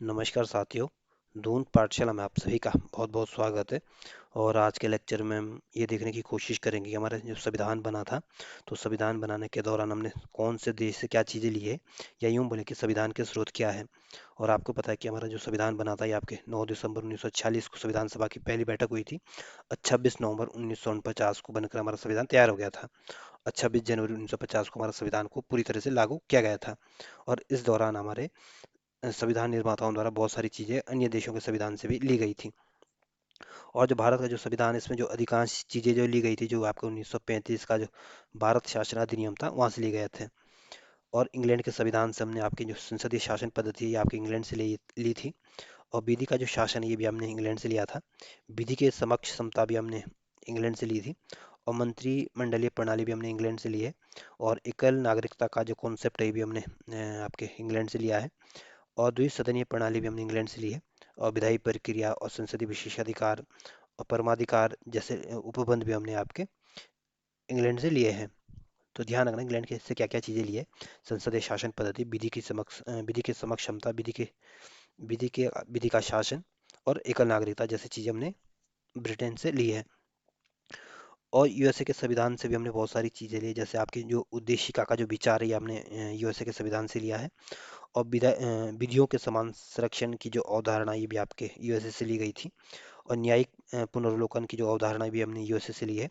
नमस्कार साथियों। दून पाठशाला में आप सभी का बहुत बहुत स्वागत है। और आज के लेक्चर में हम ये देखने की कोशिश करेंगे कि हमारा जो संविधान बना था, तो संविधान बनाने के दौरान हमने कौन से देश से क्या चीज़ें ली है, या यूं बोले कि संविधान के स्रोत क्या है। और आपको पता है कि हमारा जो संविधान बना था, ये आपके 9 दिसंबर 1946 को संविधान सभा की पहली बैठक हुई थी। और 26 नवंबर 1949 को बनकर हमारा संविधान तैयार हो गया था। और 26 जनवरी 1950 को हमारा संविधान को पूरी तरह से लागू किया गया था। और इस दौरान हमारे संविधान निर्माताओं द्वारा बहुत सारी चीज़ें अन्य देशों के संविधान से भी ली गई थी। और जो भारत का जो संविधान, इसमें जो अधिकांश चीज़ें जो ली गई थी, जो आपको 1935 का जो भारत शासन अधिनियम था, वहाँ से लिए गए थे। और इंग्लैंड के संविधान से हमने आपकी जो संसदीय शासन पद्धति है, ये आपकी इंग्लैंड से ली थी। और विधि का जो शासन है, ये भी हमने इंग्लैंड से लिया था। विधि के समक्ष समता भी हमने इंग्लैंड से ली थी। और मंत्रिमंडलीय प्रणाली भी हमने इंग्लैंड से ली है। और एकल नागरिकता का जो कॉन्सेप्ट है, ये भी हमने आपके इंग्लैंड से लिया है। और द्विसदनीय प्रणाली भी हमने इंग्लैंड से ली है। और विधायी प्रक्रिया और संसदीय विशेषाधिकार और परमाधिकार जैसे उपबंध भी हमने आपके इंग्लैंड से लिए हैं। तो ध्यान रखना इंग्लैंड के से क्या क्या चीज़ें लिए। संसदीय शासन पद्धति, विधि की समक्ष क्षमता, विधि का शासन और एकल नागरिकता जैसी चीज़ें हमने ब्रिटेन से ली है। और यूएसए के संविधान से भी हमने बहुत सारी चीज़ें ली, जैसे आपकी जो उद्देशिका का जो विचार है, ये हमने यूएसए के संविधान से लिया है। और विधियों के समान संरक्षण की जो अवधारणा, ये भी आपके यूएसए से ली गई थी। और न्यायिक पुनर्वलोकन की जो अवधारणा भी हमने यूएसए से ली है।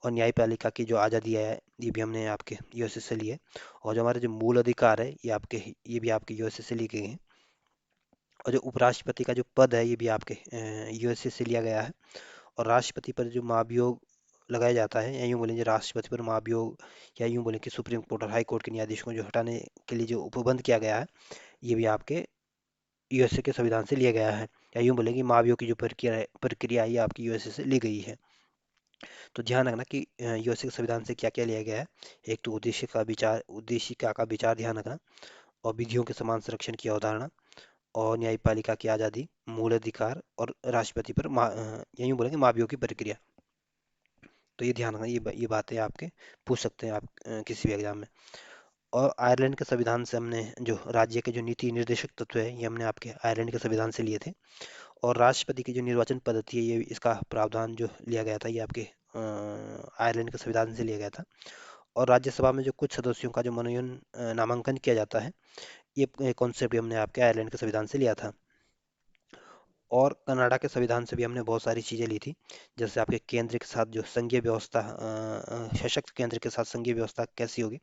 और न्यायपालिका की जो आज़ादी है, ये भी हमने आपके यूएसए से ली है। और जो हमारे जो मूल अधिकार है, ये भी आपके यूएसए से ली गई हैं। और जो उपराष्ट्रपति का जो पद है, ये भी आपके यूएसए से लिया गया है। और राष्ट्रपति पर जो महाभियोग लगाया जाता है, या यूँ बोलेंगे राष्ट्रपति पर महाभियोग, या यूँ बोलें कि सुप्रीम कोर्ट और हाई कोर्ट के न्यायाधीशों को जो हटाने के लिए जो उपबंध किया गया है, ये भी आपके यूएसए के संविधान से लिया गया है। या यूँ बोलें कि महाभियोग की जो प्रक्रिया है, ये आपकी यूएसए से ली गई है। तो ध्यान रखना कि यूएसए के संविधान से क्या क्या लिया गया है। एक तो उद्देशिका का विचार ध्यान रखना। और विधियों के समान संरक्षण की अवधारणा। और न्यायपालिका की आज़ादी, मूल अधिकार और राष्ट्रपति पर या यूँ बोलेंगे महाभियोग की प्रक्रिया। तो ये ध्यान रखना, ये बातें आपके पूछ सकते हैं आप किसी भी एग्जाम में। और आयरलैंड के संविधान से हमने जो राज्य के जो नीति निर्देशक तत्व है, ये हमने आपके आयरलैंड के संविधान से लिए थे। और राष्ट्रपति की जो निर्वाचन पद्धति है, ये इसका प्रावधान जो लिया गया था, ये आपके आयरलैंड के संविधान से लिया गया था। और राज्यसभा में जो कुछ सदस्यों का जो मनोनयन नामांकन किया जाता है, ये कॉन्सेप्ट हमने आपके आयरलैंड के संविधान से लिया था। और कनाडा के संविधान से भी हमने बहुत सारी चीज़ें ली थी, जैसे आपके केंद्र के साथ जो संघीय व्यवस्था, सशक्त केंद्र के साथ संघीय व्यवस्था कैसी होगी,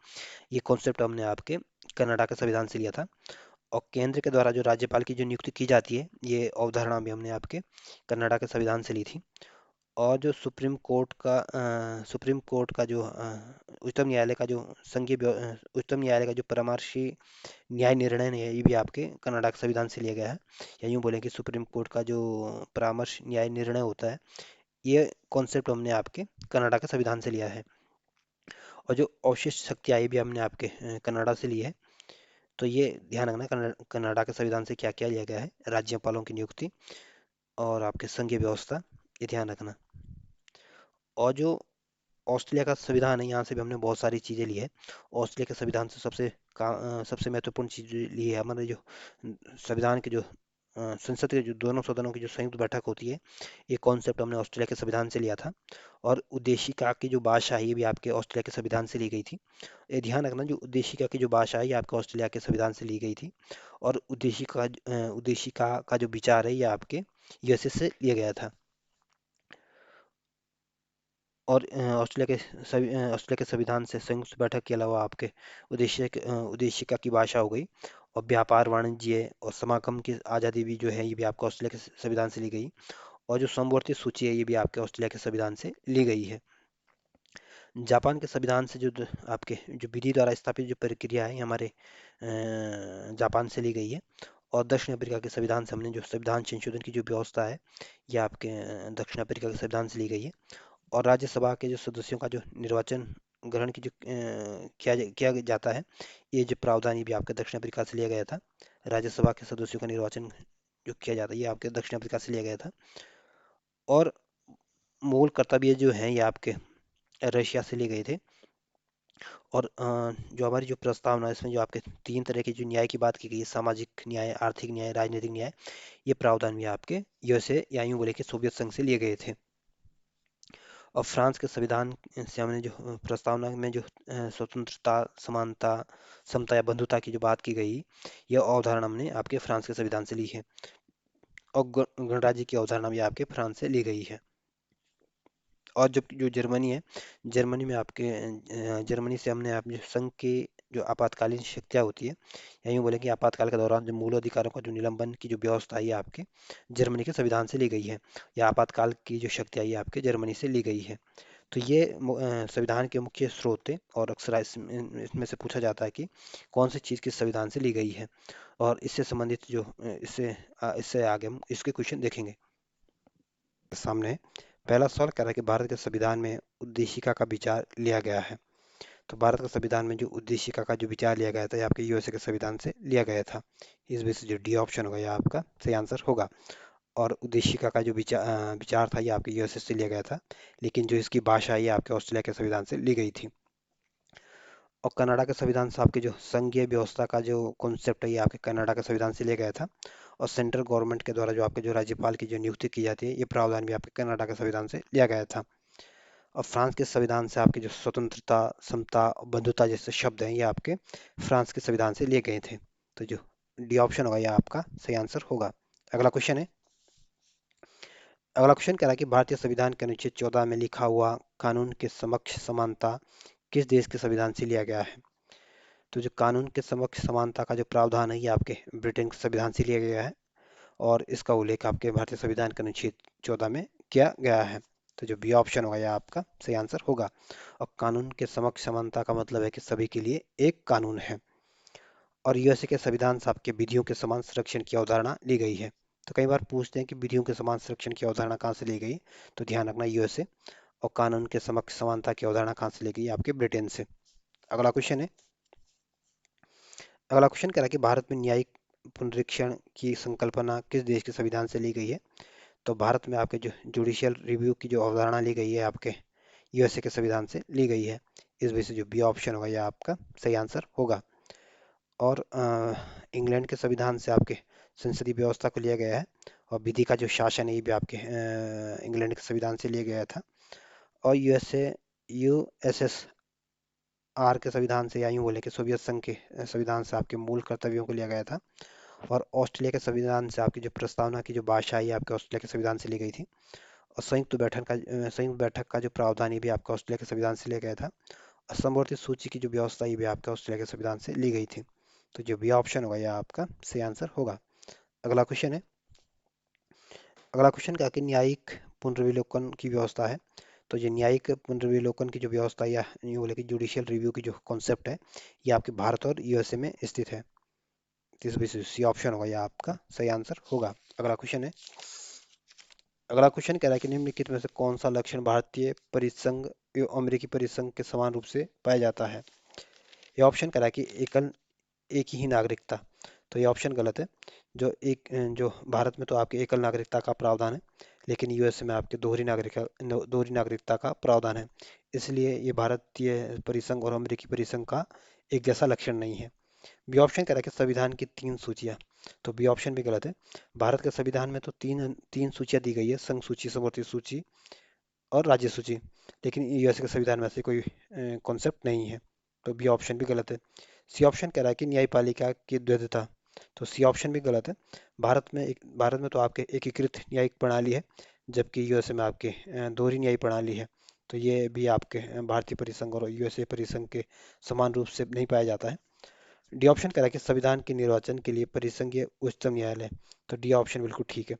ये कॉन्सेप्ट हमने आपके कनाडा के संविधान से लिया था। और केंद्र के द्वारा जो राज्यपाल की जो नियुक्ति की जाती है, ये अवधारणा भी हमने आपके कनाडा के संविधान से ली थी। और जो सुप्रीम कोर्ट का जो उच्चतम न्यायालय का जो परामर्शी न्याय निर्णय है, ये भी आपके कनाडा के संविधान से लिया गया है। या यूँ बोलें कि सुप्रीम कोर्ट का जो परामर्श न्याय निर्णय होता है, ये कॉन्सेप्ट हमने आपके कनाडा के संविधान से लिया है। और जो अवशिष्ट शक्तियाँ, ये भी हमने आपके कनाडा से ली है। तो ये ध्यान रखना, कनाडा के संविधान से क्या क्या लिया गया है। राज्यपालों की नियुक्ति और आपके संघीय व्यवस्था, ये ध्यान रखना। और जो ऑस्ट्रेलिया का संविधान है, यहाँ से भी हमने बहुत सारी चीज़ें ली है। ऑस्ट्रेलिया के संविधान से सबसे महत्वपूर्ण चीज़ ली है, हमारे जो संविधान के जो संसद के जो दोनों सदनों की जो संयुक्त बैठक होती है, ये कॉन्सेप्ट हमने ऑस्ट्रेलिया के संविधान से लिया था। और उद्देशिका की जो भाषा है, ये भी आपके ऑस्ट्रेलिया के संविधान से ली गई थी। ये ध्यान रखना, जो उद्देशिका की जो भाषा है, ये आपके ऑस्ट्रेलिया के संविधान से ली गई थी। और उद्देशिका का जो विचार है, ये आपके यूएसए से लिया गया था। और ऑस्ट्रेलिया के संविधान से संयुक्त बैठक के अलावा आपके उद्देशिका की भाषा हो गई। और व्यापार, वाणिज्य और समागम की आज़ादी भी जो है, ये भी आपके ऑस्ट्रेलिया के संविधान से ली गई। और जो समवर्ती सूची है, ये भी आपके ऑस्ट्रेलिया के संविधान से ली गई है। जापान के संविधान से आपके जो विधि द्वारा स्थापित जो प्रक्रिया है, ये हमारे जापान से ली गई है। और दक्षिण अफ्रीका के संविधान से हमने जो संविधान संशोधन की जो व्यवस्था है, ये आपके दक्षिण अफ्रीका के संविधान से ली गई है। और राज्यसभा के जो सदस्यों का जो निर्वाचन ग्रहण की जो किया जाता है, ये जो प्रावधान, ये भी आपके दक्षिण अफ्रीका से लिया गया था। राज्यसभा के सदस्यों का निर्वाचन जो किया जाता है, ये आपके दक्षिण अफ्रीका से लिया गया था। और मूल कर्तव्य जो हैं, ये आपके रशिया से लिए गए थे। और जो हमारी जो प्रस्तावना है इसमें जो आपके तीन तरह के जो न्याय की बात की गई है, सामाजिक न्याय, आर्थिक न्याय, राजनीतिक न्याय, ये प्रावधान भी आपके यूएसए या यूं बोले कि सोवियत संघ से लिए गए थे। और फ्रांस के संविधान से हमने जो प्रस्तावना में जो स्वतंत्रता, समानता, समता या बंधुता की जो बात की गई, यह अवधारणा हमने आपके फ्रांस के संविधान से ली है। और गणराज्य की अवधारणा भी आपके फ्रांस से ली गई है। और जब जो जर्मनी है, जर्मनी में आपके जर्मनी से हमने आप जो संघ की जो आपातकालीन शक्तियाँ होती है, या यूँ बोले कि आपातकाल के दौरान जो मूल अधिकारों का जो निलंबन की जो व्यवस्था है, ये आपके जर्मनी के संविधान से ली गई है। या आपातकाल की जो शक्ति आई है आपके जर्मनी से ली गई है। तो ये संविधान के मुख्य स्रोत थे। और अक्सर इसमें से पूछा जाता है कि कौन सी चीज़ किस संविधान से ली गई है। और इससे संबंधित जो इससे आगे हम इसके क्वेश्चन देखेंगे। सामने पहला सवाल कह रहा है कि भारत के संविधान में उद्देशिका का विचार लिया गया है। तो भारत के संविधान में जो उद्देशिका का जो विचार लिया गया था, ये आपके यूएसए के संविधान से लिया गया था। इस वजह से जो डी ऑप्शन होगा, ये आपका सही आंसर होगा। और उद्देशिका का जो विचार था, ये आपके यूएसए से लिया गया था। लेकिन जो इसकी भाषा है, ये आपके ऑस्ट्रेलिया के संविधान से ली गई थी। और कनाडा के संविधान से आपके जो संघीय व्यवस्था का जो कॉन्सेप्ट है, ये आपके कनाडा के संविधान से लिया गया था। और सेंट्रल गवर्नमेंट के द्वारा जो आपके जो राज्यपाल की जो नियुक्ति की जाती है, ये प्रावधान भी आपके कनाडा के संविधान से लिया गया था। और फ्रांस के संविधान से आपके जो स्वतंत्रता, समता और बंधुता जैसे शब्द हैं, ये आपके फ्रांस के संविधान से लिए गए थे। तो जो डी ऑप्शन होगा, ये आपका सही आंसर होगा। अगला क्वेश्चन है। अगला क्वेश्चन कह रहा है कि भारतीय संविधान के अनुच्छेद 14 में लिखा हुआ कानून के समक्ष समानता किस देश के संविधान से लिया गया है। तो जो कानून के समक्ष समानता का जो प्रावधान है, ये आपके ब्रिटेन के संविधान से लिया गया है। और इसका उल्लेख आपके भारतीय संविधान के अनुच्छेद 14 में किया गया है। तो जो बी ऑप्शन होगा, यह आपका सही आंसर होगा। और कानून के समक्ष समानता का मतलब है कि सभी के लिए एक कानून है। और यूएसए के संविधान से आपके विधियों के समान संरक्षण की अवधारणा ली गई है। तो कई बार पूछते हैं कि विधियों के समान संरक्षण की अवधारणा कहाँ से ली गई। तो ध्यान रखना, यूएसए। और कानून के समक्ष समानता की अवधारणा कहाँ से ली गई, आपके ब्रिटेन से। अगला क्वेश्चन है। अगला क्वेश्चन कह रहा है कि भारत में न्यायिक पुनरीक्षण की संकल्पना किस देश के संविधान से ली गई है। तो भारत में आपके जो जुडिशियल रिव्यू की जो अवधारणा ली गई है, आपके यूएसए के संविधान से ली गई है। इस वजह से जो बी ऑप्शन होगा, यह आपका सही आंसर होगा। और इंग्लैंड के संविधान से आपके संसदीय व्यवस्था को लिया गया है। और विधि का जो शासन है, ये भी आपके इंग्लैंड के संविधान से लिया गया था। और यूएसएसआर के संविधान से, या यूँ बोले कि सोवियत संघ के संविधान से आपके मूल कर्तव्यों को लिया गया था। और ऑस्ट्रेलिया के संविधान से आपकी जो प्रस्तावना की जो भाषा है, ये आपके ऑस्ट्रेलिया के संविधान से ली गई थी। और संयुक्त बैठक का जो प्रावधान, ये भी आपका ऑस्ट्रेलिया के संविधान से लिया गया था। और समवर्ती सूची की जो व्यवस्था, ये भी आपका ऑस्ट्रेलिया के संविधान से ली गई थी। तो जो बी ऑप्शन होगा, यह आपका सही आंसर होगा। अगला क्वेश्चन है। अगला क्वेश्चन क्या है कि न्यायिक पुनर्विलोकन की व्यवस्था है। तो ये न्यायिक पुनर्विलोकन की जो व्यवस्था, या यूँ बोले कि जुडिशियल रिव्यू की जो कॉन्सेप्ट है, ये आपके भारत और यूएसए में स्थित है। तो इस वजह से सी ऑप्शन होगा, यह आपका सही आंसर होगा। अगला क्वेश्चन है। अगला क्वेश्चन कह रहा है कि निम्नलिखित में से कौन सा लक्षण भारतीय परिसंघ एवं अमेरिकी परिसंघ के समान रूप से पाया जाता है। यह ऑप्शन कह रहा है कि एक ही नागरिकता। तो ये ऑप्शन गलत है। जो भारत में तो आपके एकल नागरिकता का प्रावधान है। लेकिन यूएसए में आपके दोहरी नागरिकता का प्रावधान है। इसलिए ये भारतीय परिसंघ और अमेरिकी परिसंघ का एक जैसा लक्षण नहीं है। बी ऑप्शन कह रहा है कि संविधान की तीन सूचियां। तो बी ऑप्शन भी गलत है। भारत के संविधान में तो तीन तीन सूचियां दी गई है, संघ सूची, समवर्ती सूची और राज्य सूची। लेकिन यूएस के संविधान में ऐसे कोई कॉन्सेप्ट नहीं है। तो बी ऑप्शन भी गलत है। सी ऑप्शन कह रहा है कि न्यायपालिका की द्वैधता। तो सी ऑप्शन भी गलत है। भारत में तो आपके एकीकृत न्यायिक प्रणाली है। जबकि यूएसए में आपके दोहरी न्यायिक प्रणाली है। तो ये भी आपके भारतीय परिसंघ और यूएसए परिसंघ के समान रूप से नहीं पाया जाता है। डी ऑप्शन कह रहा है कि संविधान के निर्वाचन के लिए परिसंघीय उच्चतम न्यायालय। तो डी ऑप्शन बिल्कुल ठीक है।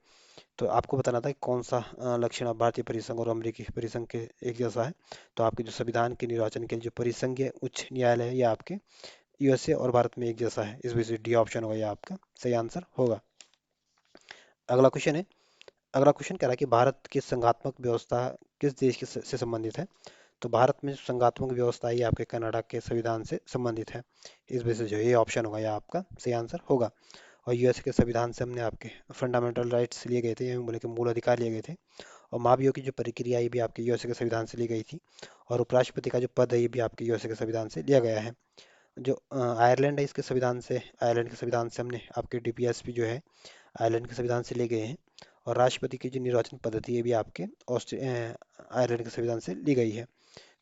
तो आपको बताना था कि कौन सा लक्षण अब भारतीय परिसंघ और अमेरिकी परिसंघ के एक जैसा है। तो आपके जो संविधान के निर्वाचन के लिए जो परिसंघीय उच्च न्यायालय है, यह आपके यूएसए और भारत में एक जैसा है। इस वजह से डी ऑप्शन होगा, यह आपका सही आंसर होगा। अगला क्वेश्चन है। अगला क्वेश्चन कह रहा है कि भारत की संघात्मक व्यवस्था किस देश से संबंधित है। तो भारत में जो संघात्मक व्यवस्था है, ये आपके कनाडा के संविधान से संबंधित है। इस वजह से जो ये ऑप्शन होगा, यह आपका सही आंसर होगा। और यूएस के संविधान से हमने आपके फंडामेंटल राइट्स लिए गए थे, या बोले कि मूल अधिकार लिए गए थे। और महाभियोग की जो प्रक्रिया है ये भी आपके यूएसए के संविधान से ली गई थी। और उपराष्ट्रपति का जो पद है ये भी आपके यूएसए के संविधान से लिया गया है। जो आयरलैंड है इसके संविधान से, आयरलैंड के संविधान से हमने आपके डीपीएसपी जो है आयरलैंड के संविधान से लिए गए हैं। और राष्ट्रपति की जो निर्वाचन पद्धति है भी आपके आयरलैंड के संविधान से ली गई है।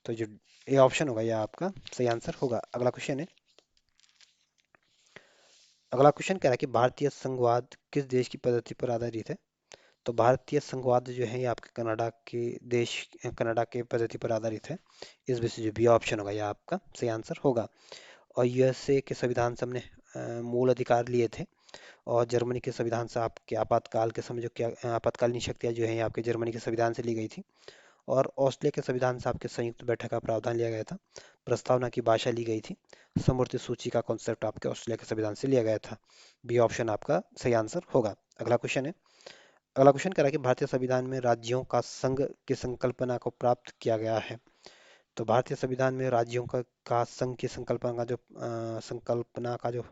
तो जो ये ऑप्शन होगा यह आपका सही आंसर होगा। अगला क्वेश्चन है, अगला क्वेश्चन कह रहा है कि भारतीय संघवाद किस देश की पद्धति पर आधारित है। तो भारतीय संघवाद जो है ये आपके कनाडा के देश, कनाडा के पद्धति पर आधारित है। इस वजह से जो बी ऑप्शन होगा यह आपका सही आंसर होगा। और यूएसए के संविधान से हमने मूल अधिकार लिए थे। और जर्मनी के संविधान से आपके आपातकाल के समय जो क्या आपातकालीन शक्तियाँ जो है ये आपके जर्मनी के संविधान से ली गई थी। और ऑस्ट्रेलिया के संविधान से आपके संयुक्त बैठक का प्रावधान लिया गया था। प्रस्तावना की भाषा ली गई थी। समवर्ती सूची का कॉन्सेप्ट आपके ऑस्ट्रेलिया के संविधान से लिया गया था। बी ऑप्शन आपका सही आंसर होगा। अगला क्वेश्चन है, अगला क्वेश्चन कह रहा है कि भारतीय संविधान में राज्यों का संघ की संकल्पना को प्राप्त किया गया है। तो भारतीय संविधान में राज्यों का संघ की संकल्पना का जो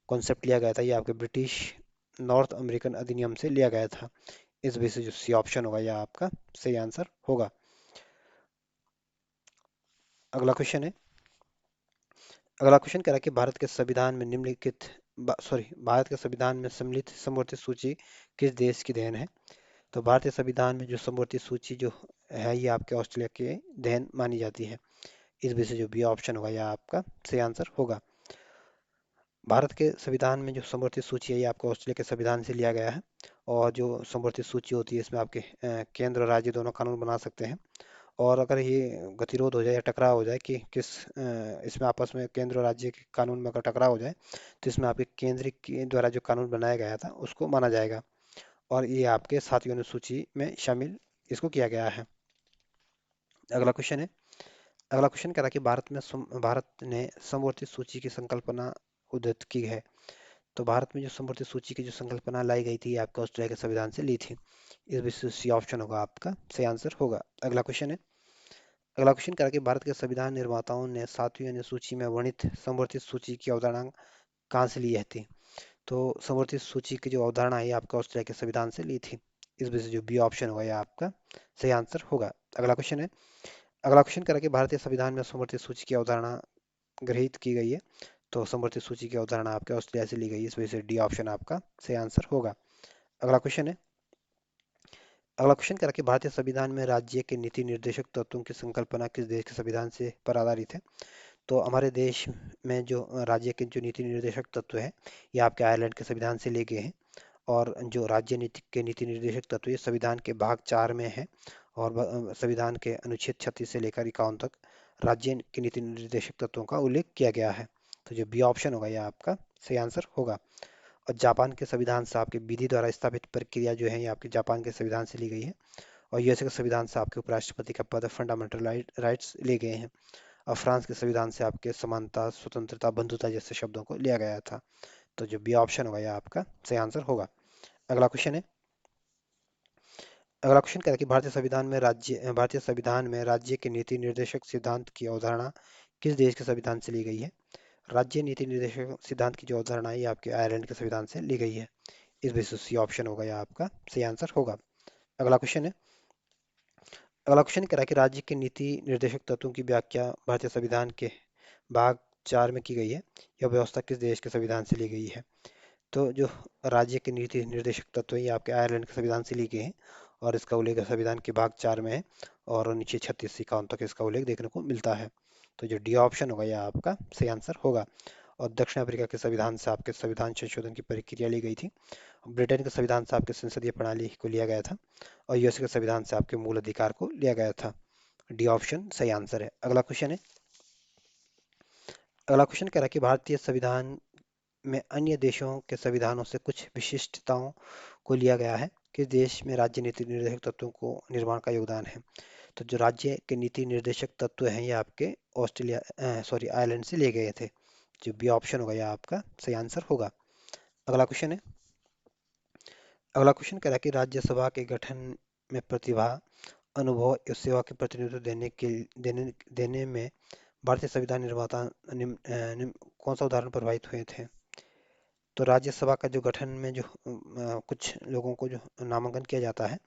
कॉन्सेप्ट लिया गया था ये आपके ब्रिटिश नॉर्थ अमेरिकन अधिनियम से लिया गया था। इस वजह से जो सी ऑप्शन होगा यह आपका सही आंसर होगा। अगला क्वेश्चन है, अगला क्वेश्चन कह रहा है कि भारत के संविधान में निम्नलिखित भारत के संविधान में सम्मिलित समवर्ती सूची किस देश की देन है। तो भारतीय संविधान में जो समवर्ती सूची जो है ये आपके ऑस्ट्रेलिया के देन मानी जाती है। इस वजह से जो बी ऑप्शन होगा यह आपका सही आंसर होगा। भारत के संविधान में जो समवर्ती सूची है ये आपको ऑस्ट्रेलिया के संविधान से लिया गया है। और जो समवर्ती सूची होती है इसमें आपके केंद्र और राज्य दोनों कानून बना सकते हैं। और अगर ये गतिरोध हो जाए या टकराव हो जाए कि इसमें आपस में केंद्र और राज्य के कानून में अगर टकराव हो जाए तो इसमें आपके केंद्र के द्वारा जो कानून बनाया गया था उसको माना जाएगा। और ये आपके 7वीं अनुसूची में शामिल इसको किया गया है। अगला क्वेश्चन है, अगला क्वेश्चन कह रहा है कि भारत ने समवर्ती सूची की संकल्पना उद्धृत की है। तो भारत में जो समवर्ती सूची की जो संकल्पना लाई गई थी ये आपका ऑस्ट्रेलिया के संविधान से ली थी। इस वजह से सी ऑप्शन होगा आपका सही आंसर होगा। अगला क्वेश्चन है, अगला क्वेश्चन कह रहा है कि भारत के संविधान निर्माताओं ने 7वीं अनुसूची में वर्णित समवर्ती सूची की अवधारणा कहाँ से ली है थी। तो समवर्ती सूची की जो अवधारणा है ये आपका ऑस्ट्रेलिया के संविधान से ली थी। इस वजह से जो बी ऑप्शन होगा यह आपका सही आंसर होगा। अगला क्वेश्चन है, अगला क्वेश्चन कह रहा है कि भारतीय संविधान में समवर्ती सूची की अवधारणा गृहीत की गई है। तो समवर्ती सूची की अवधारणा आपके ऑस्ट्रेलिया से ली गई है। इस वजह से डी ऑप्शन आपका सही आंसर होगा। अगला क्वेश्चन है, अगला क्वेश्चन कह रहा है कि भारतीय संविधान में राज्य के नीति निर्देशक तत्वों की संकल्पना किस देश के संविधान से पर आधारित है। तो हमारे देश में जो राज्य के जो नीति निर्देशक तत्व है ये आपके आयरलैंड के संविधान से लिए गए हैं। और जो राज्य नीति के नीति निर्देशक तत्व ये संविधान के भाग 4 में है। और संविधान के अनुच्छेद 36 से लेकर 51 तक राज्य के नीति निर्देशक तत्वों का उल्लेख किया गया है। तो जो बी ऑप्शन होगा यह आपका सही आंसर होगा। और जापान के संविधान से आपके विधि द्वारा स्थापित प्रक्रिया जो है ये आपके जापान के संविधान से ली गई है। और यूएसए के संविधान से आपके उपराष्ट्रपति का पद फंडामेंटल राइट्स लिए गए हैं। और फ्रांस के संविधान से आपके समानता, स्वतंत्रता, बंधुता जैसे शब्दों को लिया गया था। तो जो बी ऑप्शन होगा यह आपका सही आंसर होगा। अगला क्वेश्चन है, अगला क्वेश्चन कह रहा है कि भारतीय संविधान में राज्य के नीति निर्देशक सिद्धांत की अवधारणा किस देश के संविधान से ली गई है। राज्य नीति निर्देशक सिद्धांत की जो अवधारणा है ये आपके आयरलैंड के संविधान से ली गई है। इस वजह से सी ऑप्शन होगा यह आपका सही आंसर होगा। अगला क्वेश्चन है, अगला क्वेश्चन कह रहा है कि राज्य के नीति निर्देशक तत्वों की व्याख्या भारतीय संविधान के भाग 4 में की गई है। यह व्यवस्था किस देश के संविधान से ली गई है। तो जो राज्य के नीति निर्देशक तत्व हैं ये आपके आयरलैंड के संविधान से ली गए हैं। और इसका उल्लेख संविधान के भाग 4 में है। और अनुच्छेद 36 से 51 तक इसका उल्लेख देखने को मिलता है। तो जो डी ऑप्शन होगा यह आपका सही आंसर होगा। और दक्षिण अफ्रीका के संविधान से आपके संविधान संशोधन की प्रक्रिया ली गई थी। ब्रिटेन के संविधान से आपके संसदीय प्रणाली को लिया गया था। और यूएसए के संविधान से आपके मूल अधिकार को लिया गया था। डी ऑप्शन सही आंसर है। अगला क्वेश्चन है, अगला क्वेश्चन कह रहा है कि भारतीय संविधान में अन्य देशों के संविधानों से कुछ विशिष्टताओं को लिया गया है। किस देश में राज्य नीति निर्देशक तत्वों को निर्माण का योगदान है। तो जो राज्य के नीति निर्देशक तत्व हैं ये आपके आयरलैंड से लिए गए थे। जो बी ऑप्शन होगा यह आपका सही आंसर होगा। अगला क्वेश्चन है, अगला क्वेश्चन कह रहा है कि राज्यसभा के गठन में प्रतिभा, अनुभव और सेवा के प्रतिनिधित्व देने में भारतीय संविधान निर्माता कौन सा उदाहरण प्रभावित हुए थे। तो राज्यसभा का जो गठन में जो कुछ लोगों को जो नामांकन किया जाता है,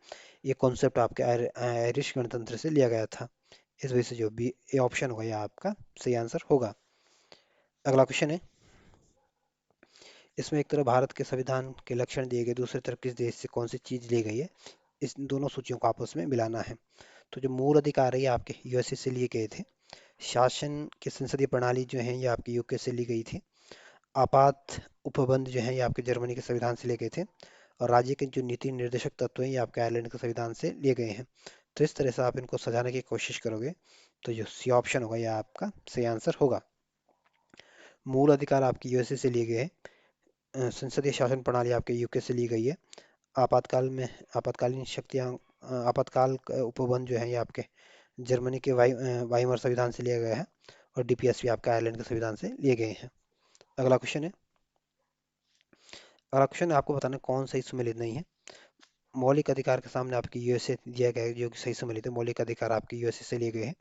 ये कॉन्सेप्ट आपके आयरिश गणतंत्र से लिया गया था। इस वजह से जो बी ए ऑप्शन होगा, यह आपका सही आंसर होगा। अगला क्वेश्चन है, इसमें एक तरफ भारत के संविधान के लक्षण दिए गए, दूसरी तरफ किस देश से कौन सी चीज ली गई है, इस दोनों सूचियों को आपस में मिलाना है। तो जो मूल अधिकार है ये आपके यूएसए से लिए गए थे। शासन की संसदीय प्रणाली जो है ये आपके यूके से ली गई थी। आपात उपबंध जो है ये आपके जर्मनी के संविधान से लिए गए थे। और राज्य के जो नीति निर्देशक तत्व हैं ये आपके आयरलैंड के संविधान से लिए गए हैं। तो इस तरह से आप इनको सजाने की कोशिश करोगे तो जो सी ऑप्शन होगा यह आपका सही आंसर होगा। मूल अधिकार आपके यूएसए से लिए गए हैं। संसदीय शासन प्रणाली आपके यूके से ली गई है। आपातकाल में आपातकालीन शक्तियाँ आपातकाल उपबंध जो है ये आपके जर्मनी के वाइमर संविधान से लिया गया है। और डीपीएस भी आपके आयरलैंड के संविधान से लिए गए हैं। अगला क्वेश्चन है, अगला क्वेश्चन है आपको बताना कौन सही सुमेलित नहीं है। मौलिक अधिकार के सामने आपके यूएसए दिया गया है जो कि सही सुमेलित है। मौलिक अधिकार आपके यूएसए से लिए गए हैं।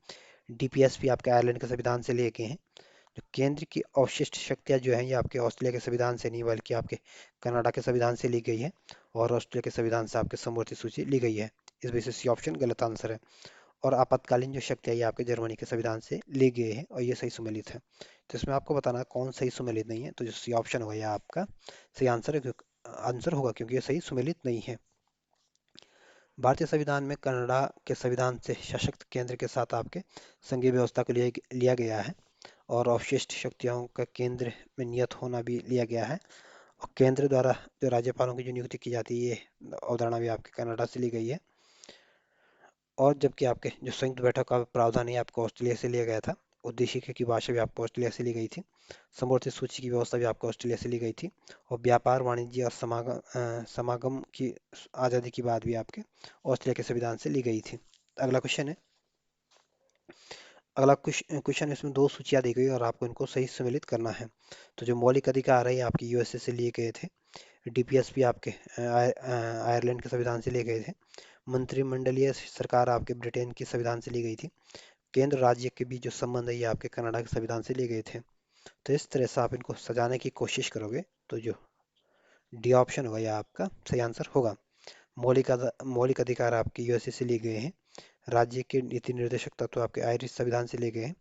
डीपीएस भी आपके आयरलैंड के संविधान से लिए गए हैं। जो केंद्र की अवशिष्ट शक्तियाँ जो हैं ये आपके ऑस्ट्रेलिया के संविधान से नहीं बल्कि आपके कनाडा के संविधान से ली गई है। और ऑस्ट्रेलिया के संविधान से आपके समवर्ती सूची ली गई है। इस वजह से सी ऑप्शन गलत आंसर है। और आपातकालीन जो शक्ति है ये आपके जर्मनी के संविधान से ली गई है और ये सही सुमेलित है। तो इसमें आपको बताना है कौन सही सुमेलित नहीं है। तो जो सी ऑप्शन होगा यह आपका सही आंसर है, आंसर होगा क्योंकि ये सही सुमेलित नहीं है। भारतीय संविधान में कनाडा के संविधान से सशक्त केंद्र के साथ आपके संघीय व्यवस्था को लिया गया है। और अवशिष्ट शक्तियों का केंद्र में नियत होना भी लिया गया है। और केंद्र द्वारा जो राज्यपालों की जो नियुक्ति की जाती है ये अवधारणा भी आपके कनाडा से ली गई है। और जबकि आपके जो संयुक्त बैठक का प्रावधान है आपको ऑस्ट्रेलिया से लिया गया था। उद्देशिका की भाषा भी आपको ऑस्ट्रेलिया से ली गई थी। समवर्ती सूची की व्यवस्था भी आपको ऑस्ट्रेलिया से ली गई थी। और व्यापार वाणिज्य और समागम की आज़ादी की बात भी आपके ऑस्ट्रेलिया के संविधान से ली गई थी। अगला क्वेश्चन है, अगला क्वेश्चन इसमें दो सूचियां दी गई और आपको इनको सही सम्मिलित करना है। तो जो मौलिक अधिकार है ये आपके यूएसए से लिए गए थे। डीपीएस भी आपके आयरलैंड के संविधान से लिए गए थे। मंत्रिमंडलीय सरकार आपके ब्रिटेन के संविधान से ली गई थी। केंद्र राज्य के बीच जो संबंध है ये आपके कनाडा के संविधान से लिए गए थे। तो इस तरह से आप इनको सजाने की कोशिश करोगे तो जो डी ऑप्शन होगा यह आपका सही आंसर होगा। मौलिक अधिकार आपके यूएसए से लिए गए हैं। राज्य के नीति निर्देशक तत्व आपके आयरिश संविधान से लिए गए हैं।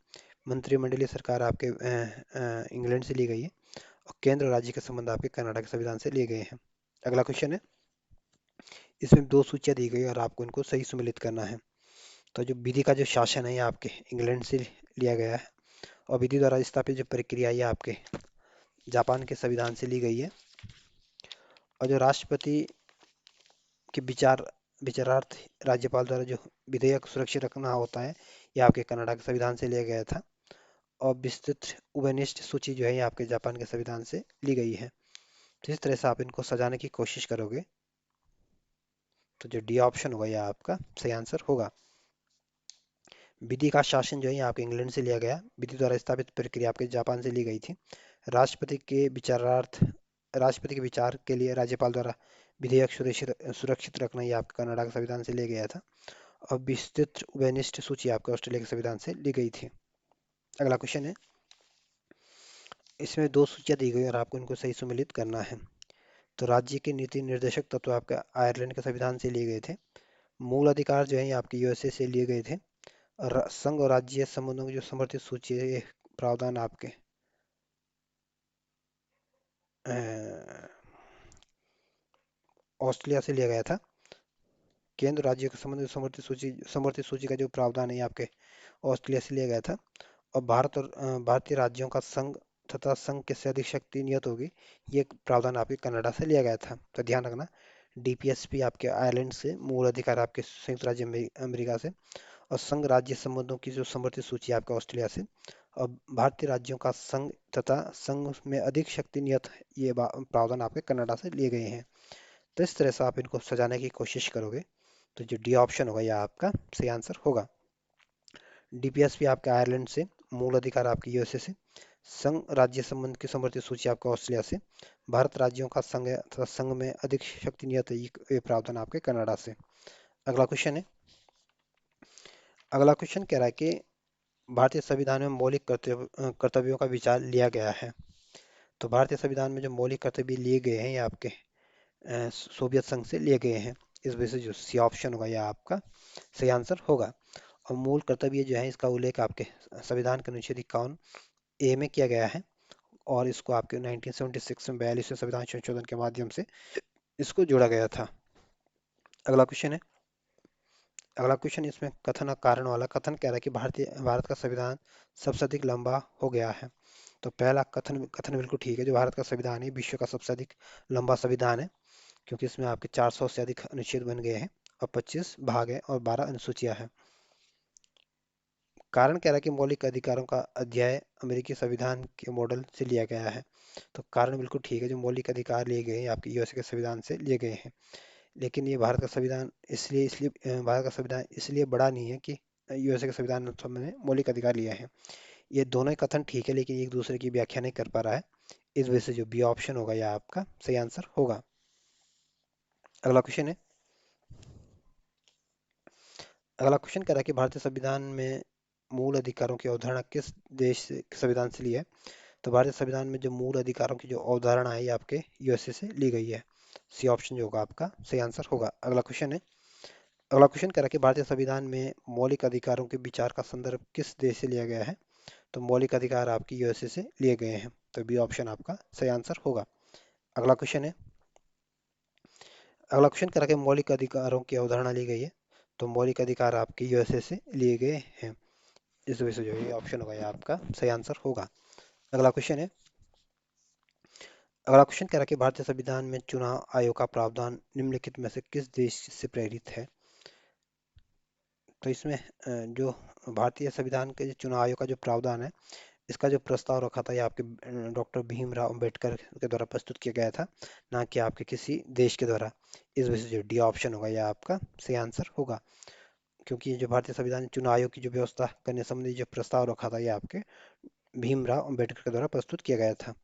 मंत्रिमंडलीय सरकार आपके इंग्लैंड से ली गई है। और केंद्र राज्य के संबंध आपके कनाडा के संविधान से लिए गए हैं। अगला क्वेश्चन है, इसमें दो सूचियां दी गई और आपको इनको सही सुमेलित करना है। तो जो विधि का जो शासन है ये आपके इंग्लैंड से लिया गया है। और विधि द्वारा स्थापित जो प्रक्रिया है ये आपके जापान के संविधान से ली गई है। और जो राष्ट्रपति के विचारार्थ राज्यपाल द्वारा जो विधेयक सुरक्षित रखना होता है ये आपके कनाडा के संविधान से लिया गया था। और विस्तृत उभयनिष्ठ सूची जो है ये आपके जापान के संविधान से ली गई है। तो इस तरह से आप इनको सजाने की कोशिश करोगे तो जो डी ऑप्शन होगा यह आपका सही आंसर होगा। विधि का शासन जो है ये आपके इंग्लैंड से लिया गया। विधि द्वारा स्थापित प्रक्रिया आपके जापान से ली गई थी। राष्ट्रपति के विचारार्थ राष्ट्रपति के विचार के लिए राज्यपाल द्वारा विधेयक सुरक्षित रखना ये आपके कनाडा के संविधान से लिया गया था। और विस्तृत उभयनिष्ठ सूची आपके ऑस्ट्रेलिया के संविधान से ली गई थी। अगला क्वेश्चन है, इसमें दो सूचियां दी गई और आपको इनको सही सुमेलित करना है। तो राज्य के नीति निर्देशक तत्व आपके आयरलैंड के संविधान से लिए गए थे। मूल अधिकार जो है ये आपके यूएसए से लिए गए थे। और संघ और राज्य संबंधों की जो समर्थित सूची है ये प्रावधान आपके ऑस्ट्रेलिया से लिया गया था। केंद्र राज्य के संबंध में समर्थित सूची का जो प्रावधान है ये आपके ऑस्ट्रेलिया से लिया गया था। और भारत और भारतीय राज्यों का संघ तथा संघ के से अधिक शक्ति नियत होगी, ये प्रावधान आपके कनाडा से लिया गया था। तो ध्यान रखना, डीपीएसपी आपके आयरलैंड से, मूल अधिकार आपके संयुक्त राज्य अमेरिका से। और संघ राज्य संबंधों की जो समर्थित सूची है आपका ऑस्ट्रेलिया से। और भारतीय राज्यों का संघ तथा संघ में अधिक शक्ति नियत ये प्रावधान आपके कनाडा से लिए गए हैं। तो इस तरह से आप इनको सजाने की कोशिश करोगे तो जो डी ऑप्शन होगा यह आपका सही आंसर होगा। डीपीएस भी आपके आयरलैंड से, मूल अधिकार आपके यूएसए से, संघ राज्य संबंध की समर्थित सूची आपका ऑस्ट्रेलिया से, भारत राज्यों का संघ है तथा संघ में अधिक शक्ति नियत है ये प्रावधान आपके कनाडा से। अगला क्वेश्चन है, अगला क्वेश्चन कह रहा है कि भारतीय संविधान में मौलिक कर्तव्यों का विचार लिया गया है। तो भारतीय संविधान में जो मौलिक कर्तव्य लिए गए हैं ये आपके सोवियत संघ से लिए गए हैं। इस वजह से जो सी ऑप्शन होगा यह आपका सही आंसर होगा। और मूल कर्तव्य जो है इसका उल्लेख आपके संविधान के अनुच्छेद 51 ए में किया गया है, और इसको आपके 1976 में 42वें संविधान संशोधन के माध्यम से इसको जोड़ा गया था। अगला क्वेश्चन है, अगला क्वेश्चन इसमें कथन और कारण वाला। कथन कह रहा है कि भारत का संविधान सबसे अधिक लंबा हो गया है। तो पहला कथन कथन बिल्कुल ठीक है, जो भारत का संविधान है विश्व का सबसे अधिक लंबा संविधान है, क्योंकि इसमें आपके 400 से अधिक अनुच्छेद बन गए हैं और 25 भाग हैं और 12 अनुसूचियां हैं। कारण कह रहा है कि मौलिक अधिकारों का अध्याय अमेरिकी संविधान के मॉडल से लिया गया है। तो कारण बिल्कुल ठीक है, जो मौलिक अधिकार लिए गए हैं आपके यूएसए के संविधान से लिए गए हैं। लेकिन ये भारत का संविधान इसलिए इसलिए भारत का संविधान इसलिए बड़ा नहीं है कि यूएसए के संविधान में मौलिक अधिकार लिया है। ये दोनों ही कथन ठीक है, लेकिन एक दूसरे की व्याख्या नहीं कर पा रहा है। इस वजह से जो बी ऑप्शन होगा यह आपका सही आंसर होगा। अगला क्वेश्चन है, अगला क्वेश्चन कह रहा है कि भारतीय संविधान में मूल अधिकारों की अवधारणा किस देश से संविधान से ली है। तो भारतीय संविधान में जो मूल अधिकारों की जो अवधारणा है ये आपके यूएसए से ली गई है। सी ऑप्शन जो होगा आपका सही आंसर होगा। अगला क्वेश्चन है, अगला क्वेश्चन कह रहा है कि भारतीय संविधान में मौलिक अधिकारों के विचार का संदर्भ किस देश से लिया गया है। तो मौलिक अधिकार आपकी यूएसए से लिए गए हैं, तो बी ऑप्शन आपका सही आंसर होगा। अगला क्वेश्चन है, अगला क्वेश्चन कह रहा है कि मौलिक अधिकारों की अवधारणा ली गई है। तो मौलिक अधिकार आपके यूएसए से लिए गए हैं। इस वजह से जो ये ऑप्शन होगा ये आपका सही आंसर होगा। अगला क्वेश्चन है, अगला क्वेश्चन कह रहा है कि भारतीय संविधान में चुनाव आयोग का प्रावधान निम्नलिखित में से किस देश से प्रेरित है। तो इसमें जो भारतीय संविधान के जो चुनाव आयोग का जो प्रावधान है इसका जो प्रस्ताव रखा था ये आपके डॉक्टर भीमराव अंबेडकर के द्वारा प्रस्तुत किया गया था, ना कि आपके किसी देश के द्वारा। इस वजह से जो डी ऑप्शन होगा यह आपका सही आंसर होगा, क्योंकि ये जो भारतीय संविधान चुनाव आयोग की जो व्यवस्था करने संबंधी जो प्रस्ताव रखा था ये आपके भीमराव अंबेडकर के द्वारा प्रस्तुत किया गया था।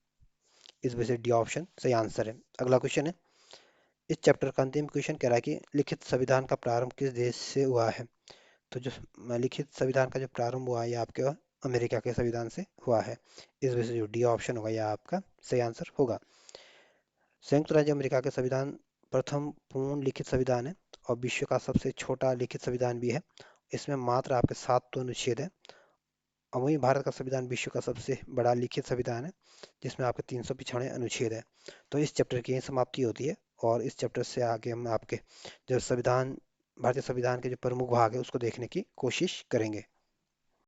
इस वजह से डी ऑप्शन सही आंसर है। अगला क्वेश्चन है, इस चैप्टर का अंतिम क्वेश्चन कह रहा है कि लिखित संविधान का प्रारंभ किस देश से हुआ है। तो जो लिखित संविधान का जो प्रारंभ हुआ है ये आपके अमेरिका के संविधान से हुआ है। इस वजह से जो डी ऑप्शन होगा यह आपका सही आंसर होगा। संयुक्त राज्य अमेरिका के संविधान प्रथम पूर्ण लिखित संविधान है और विश्व का सबसे छोटा लिखित संविधान भी है। इसमें मात्र आपके 7 तो अनुच्छेद है। और वहीं भारत का संविधान विश्व का सबसे बड़ा लिखित संविधान है, जिसमें आपके 395 अनुच्छेद है। तो इस चैप्टर की यही समाप्ति होती है, और इस चैप्टर से आगे हम आपके जो संविधान भारतीय संविधान के जो प्रमुख भाग है उसको देखने की कोशिश करेंगे।